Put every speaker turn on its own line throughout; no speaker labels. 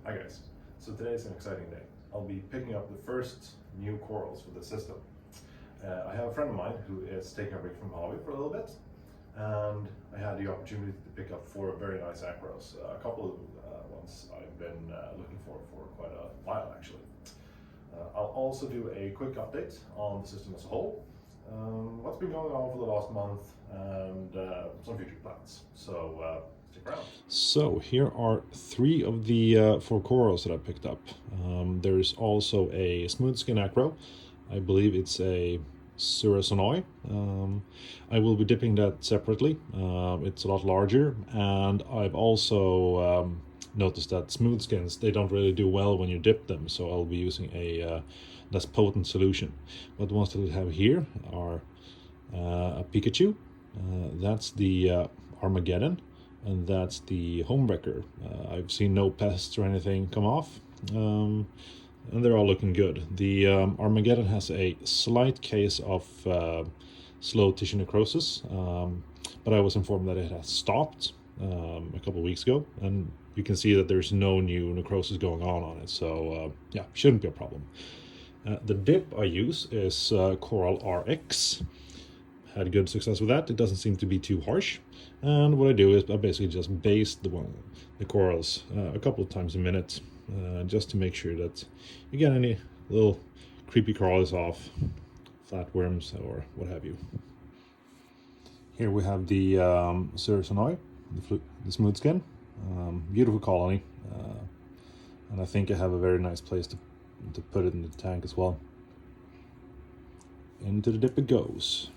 Hi guys, so today's an exciting day. I'll be picking up the first new corals for the system. I have a friend of mine who is taking a break from hobby for a little bit, and I had the opportunity to pick up 4 very nice acros, a couple of ones I've been looking for quite a while actually. I'll also do a quick update on the system as a whole, what's been going on for the last month, and some future plans. So stick around.
So here are 3 of the 4 corals that I picked up. There's also a smooth skin acro. I believe it's a surasonoi. I will be dipping that separately. It's a lot larger, and I've also noticed that smooth skins, they don't really do well when you dip them, so I'll be using a less potent solution. But the ones that we have here are a Pikachu, that's the Armageddon, and that's the Homewrecker. I've seen no pests or anything come off, and they're all looking good. The Armageddon has a slight case of slow tissue necrosis, but I was informed that it has stopped a couple of weeks ago, and you can see that there's no new necrosis going on it, so yeah, shouldn't be a problem. The dip I use is Coral RX. Had good success with that. It doesn't seem to be too harsh, and what I do is I basically just baste the corals a couple of times a minute, just to make sure that you get any little creepy crawlies off, flatworms or what have you. Here we have the surasonoi, the smooth skin, beautiful colony, and I think I have a very nice place to put it in the tank as well. Into the dip it goes.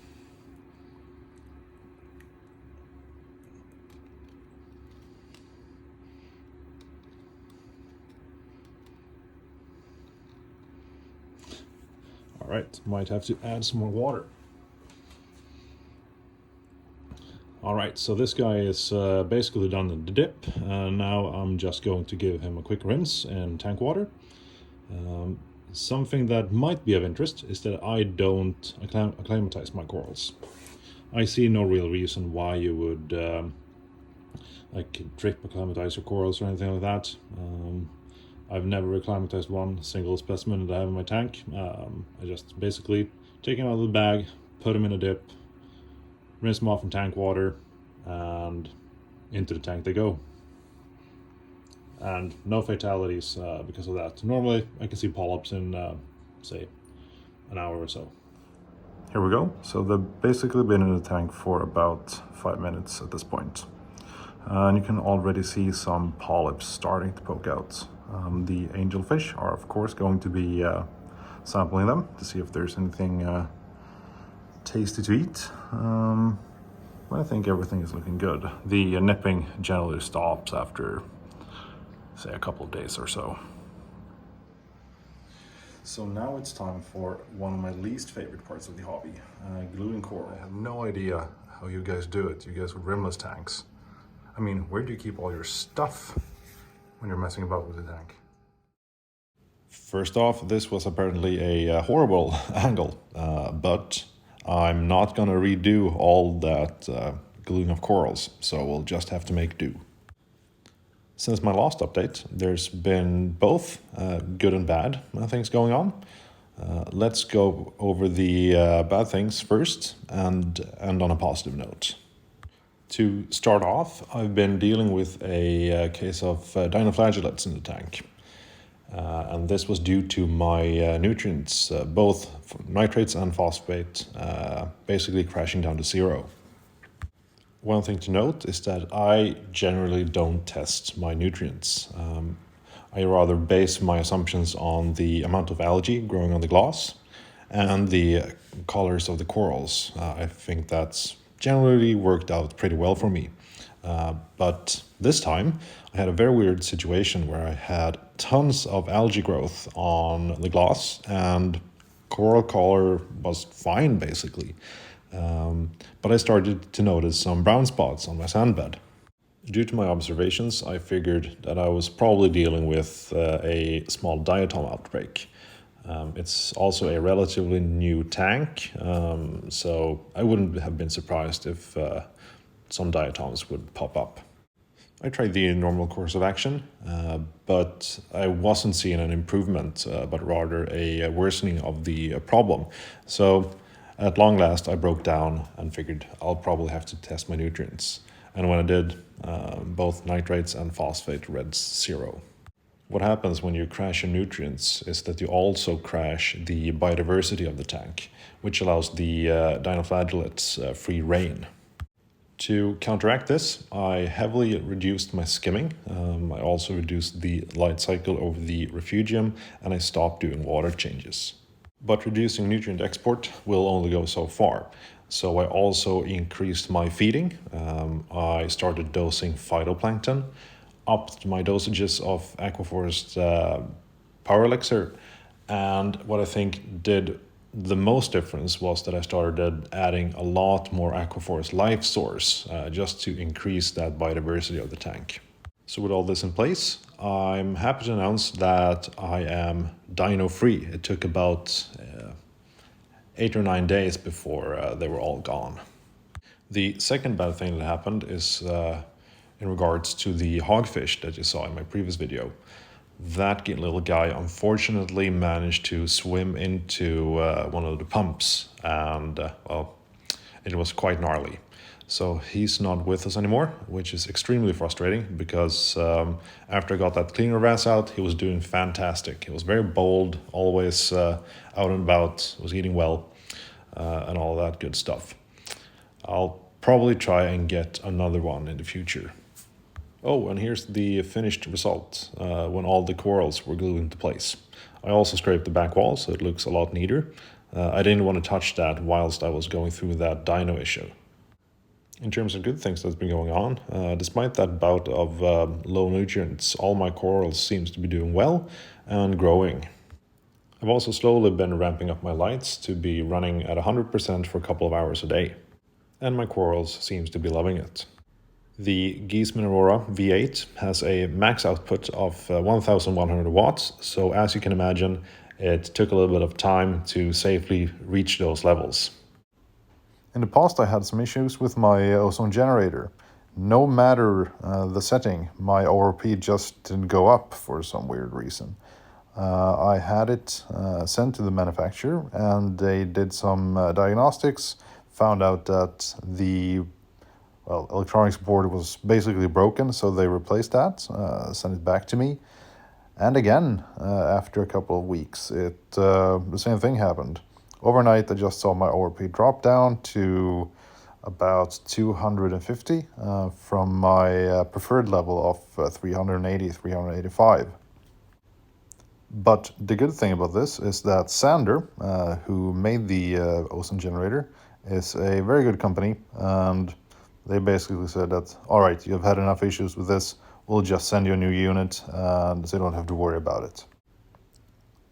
Alright, might have to add some more water. Alright, so this guy is basically done in the dip, and now I'm just going to give him a quick rinse in tank water. Something that might be of interest is that I don't acclimatize my corals. I see no real reason why you would like drip acclimatize your corals or anything like that. I've never acclimatized one single specimen that I have in my tank. I just basically take them out of the bag, put them in a dip, rinse them off in tank water, and into the tank they go. And no fatalities because of that. Normally I can see polyps in, say, an hour or so.
Here we go. So they've basically been in the tank for about 5 minutes at this point. And you can already see some polyps starting to poke out. The angelfish are of course going to be sampling them to see if there's anything tasty to eat. But I think everything is looking good. The nipping generally stops after, say, a couple of days or so. So now it's time for one of my least favorite parts of the hobby, gluing coral. I have no idea how you guys do it, you guys with rimless tanks. I mean, where do you keep all your stuff when you're messing about with the tank?
First off, this was apparently a horrible angle, but I'm not gonna redo all that gluing of corals, so we'll just have to make do. Since my last update, there's been both good and bad things going on. Let's go over the bad things first and end on a positive note. To start off, I've been dealing with a case of dinoflagellates in the tank. And this was due to my nutrients, both nitrates and phosphate, basically crashing down to zero. One thing to note is that I generally don't test my nutrients. I rather base my assumptions on the amount of algae growing on the glass and the colors of the corals. I think that's generally worked out pretty well for me. But this time I had a very weird situation where I had tons of algae growth on the glass and coral color was fine basically. But I started to notice some brown spots on my sand bed. Due to my observations, I figured that I was probably dealing with a small diatom outbreak. It's also a relatively new tank, so I wouldn't have been surprised if some diatoms would pop up. I tried the normal course of action, but I wasn't seeing an improvement, but rather a worsening of the problem. So at long last, I broke down and figured I'll probably have to test my nutrients. And when I did, both nitrates and phosphate read 0. What happens when you crash your nutrients is that you also crash the biodiversity of the tank, which allows the dinoflagellates free reign. To counteract this, I heavily reduced my skimming. I also reduced the light cycle over the refugium, and I stopped doing water changes. But reducing nutrient export will only go so far. So I also increased my feeding. I started dosing phytoplankton, upped my dosages of aquaforest power elixir, and what I think did the most difference was that I started adding a lot more aquaforest life source just to increase that biodiversity of the tank. So with all this in place, I'm happy to announce that I am dino free. It took about 8 or 9 days before they were all gone. The second bad thing that happened is in regards to the hogfish that you saw in my previous video. That little guy unfortunately managed to swim into one of the pumps, and well, it was quite gnarly. So he's not with us anymore, which is extremely frustrating because after I got that cleaner wrasse out, he was doing fantastic. He was very bold, always out and about, was eating well, and all that good stuff. I'll probably try and get another one in the future. Oh, and here's the finished result when all the corals were glued into place. I also scraped the back wall so it looks a lot neater. I didn't want to touch that whilst I was going through that dino issue. In terms of good things that's been going on, despite that bout of low nutrients, all my corals seems to be doing well and growing. I've also slowly been ramping up my lights to be running at 100% for a couple of hours a day. And my corals seems to be loving it. The Geese Aurora V8 has a max output of 1100 watts, so as you can imagine, it took a little bit of time to safely reach those levels. In the past I had some issues with my ozone generator. No matter the setting, my ORP just didn't go up for some weird reason. I had it sent to the manufacturer and they did some diagnostics, found out that the electronics board was basically broken, so they replaced that, sent it back to me. And again, after a couple of weeks, the same thing happened. Overnight, I just saw my ORP drop down to about 250 from my preferred level of 380, 385. But the good thing about this is that Sander, who made the ozone generator, is a very good company, and they basically said that, all right, you've had enough issues with this, we'll just send you a new unit, and so you don't have to worry about it.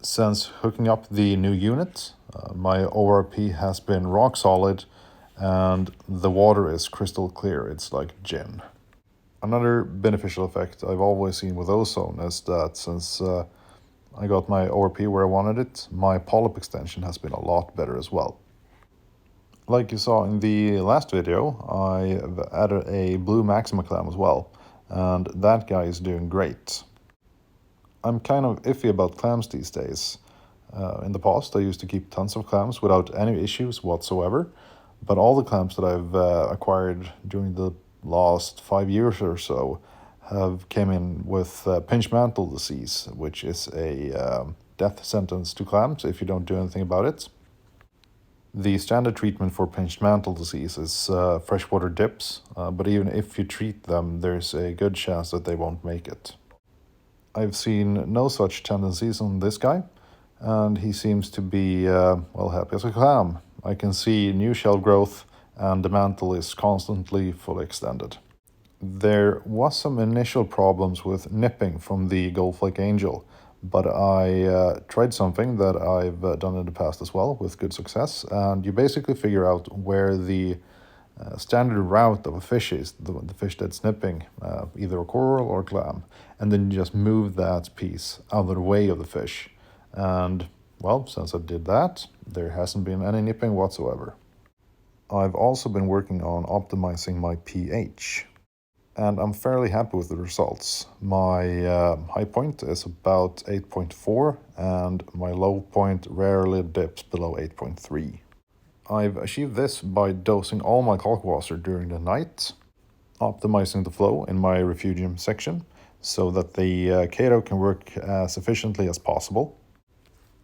Since hooking up the new unit, my ORP has been rock solid, and the water is crystal clear. It's like gin. Another beneficial effect I've always seen with ozone is that since I got my ORP where I wanted it, my polyp extension has been a lot better as well. Like you saw in the last video, I've added a blue maxima clam as well, and that guy is doing great. I'm kind of iffy about clams these days. In the past, I used to keep tons of clams without any issues whatsoever, but all the clams that I've acquired during the last 5 years or so have came in with pinch mantle disease, which is a death sentence to clams if you don't do anything about it. The standard treatment for pinched mantle disease is freshwater dips, but even if you treat them, there's a good chance that they won't make it. I've seen no such tendencies on this guy, and he seems to be, happy as a clam. I can see new shell growth, and the mantle is constantly fully extended. There was some initial problems with nipping from the Goldflake Angel, but I tried something that I've done in the past as well with good success, and you basically figure out where the standard route of a fish is, the fish that's nipping, either a coral or clam, and then you just move that piece out of the way of the fish. And, well, since I did that, there hasn't been any nipping whatsoever. I've also been working on optimizing my pH. and I'm fairly happy with the results. My high point is about 8.4 and my low point rarely dips below 8.3. I've achieved this by dosing all my kalkwater during the night, optimizing the flow in my refugium section so that the Cato can work as efficiently as possible,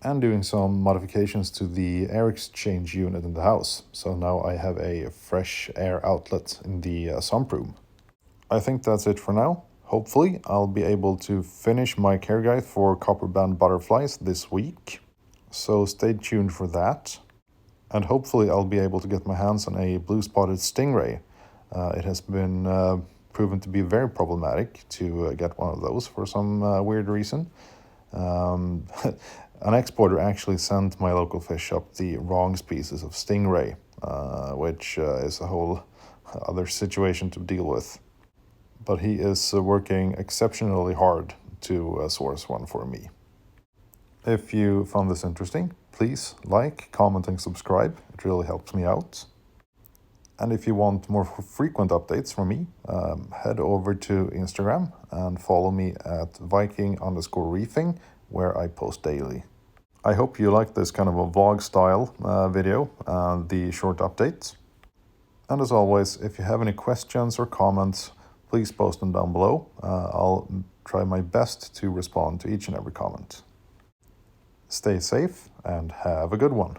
and doing some modifications to the air exchange unit in the house, so now I have a fresh air outlet in the sump room. I think that's it for now. Hopefully I'll be able to finish my care guide for copper band butterflies this week, so stay tuned for that. And hopefully I'll be able to get my hands on a blue-spotted stingray. It has been proven to be very problematic to get one of those for some weird reason. An exporter actually sent my local fish shop the wrong species of stingray, which is a whole other situation to deal with. But he is working exceptionally hard to source one for me. If you found this interesting, please like, comment and subscribe. It really helps me out. And if you want more frequent updates from me, head over to Instagram and follow me at Viking_reefing, where I post daily. I hope you like this kind of a vlog style video and the short updates. And as always, if you have any questions or comments, please post them down below. I'll try my best to respond to each and every comment. Stay safe and have a good one.